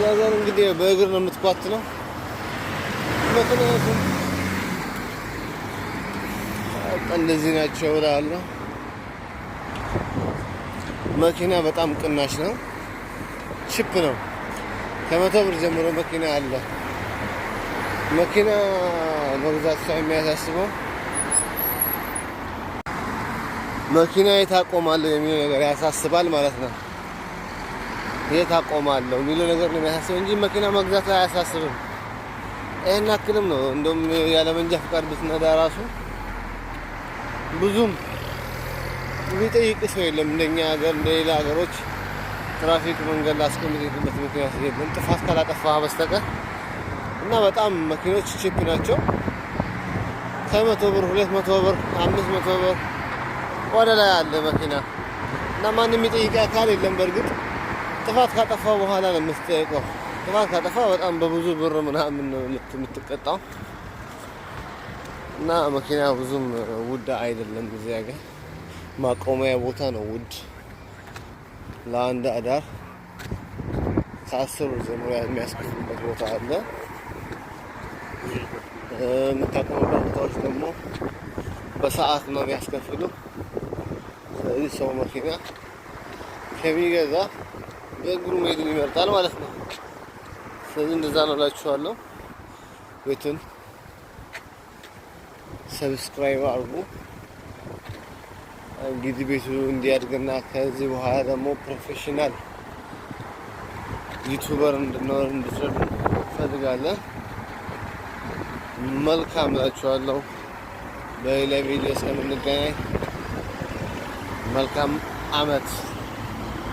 ነገር እንግዲህ በእግር ነው የምትኳትነው። ምክንያቱም እንደዚህ ናቸው እላለሁ። መኪና በጣም ቅናሽ ነው፣ ቺፕ ነው። ከ100 ብር ጀምሮ መኪና አለ። መኪና መግዛት ሰው የሚያሳስበው መኪና የት አቆማለሁ የሚለው ነገር ያሳስባል ማለት ነው። የት አቆማለሁ የሚለው ነገር ነው የሚያሳስበው እንጂ መኪና መግዛት አያሳስብም። ይሄን አክልም ነው። እንደውም ያለ መንጃ ፈቃድ ብትነዳ ራሱ ብዙም የሚጠይቅ ሰው የለም። እንደኛ ሀገር እንደሌላ ሀገሮች ትራፊክ መንገድ ላስቀምጥበት ምክንያት የለም ጥፋት ካላጠፋህ በስተቀር እና በጣም መኪኖች ቺፕ ናቸው። ከ100 ብር 200 ብር 500 ብር ወደ ላይ አለ መኪና እና ማንም የሚጠይቅ አካል የለም። በእርግጥ ጥፋት ካጠፋ በኋላ ነው የምትጠይቀው። ጥፋት ካጠፋ በጣም በብዙ ብር ምናምን ነው የምትቀጣው እና መኪና ብዙም ውድ አይደለም። እዚህ ሀገር ማቆሚያ ቦታ ነው ውድ። ለአንድ አዳር ከ10 ብር ጀምሮ የሚያስከፍሉበት ቦታ አለ። የምታቆምበት ቦታዎች ደግሞ በሰዓት ነው የሚያስከፍሉ። ስለዚህ ሰው መኪና ከሚገዛ በእግሩ መሄድን ይመርጣል ማለት ነው። ስለዚህ እንደዛ ነው እላችኋለሁ። ቤቱን ሰብስክራይብ አድርጉ። እንግዲህ ቤቱ እንዲያድግና ከዚህ በኋላ ደግሞ ፕሮፌሽናል ዩቲዩበር እንድንሆን እንድትረዱ እንፈልጋለን። መልካም እላችኋለሁ። በሌላ ቪዲዮ እስከምንገናኝ መልካም አመት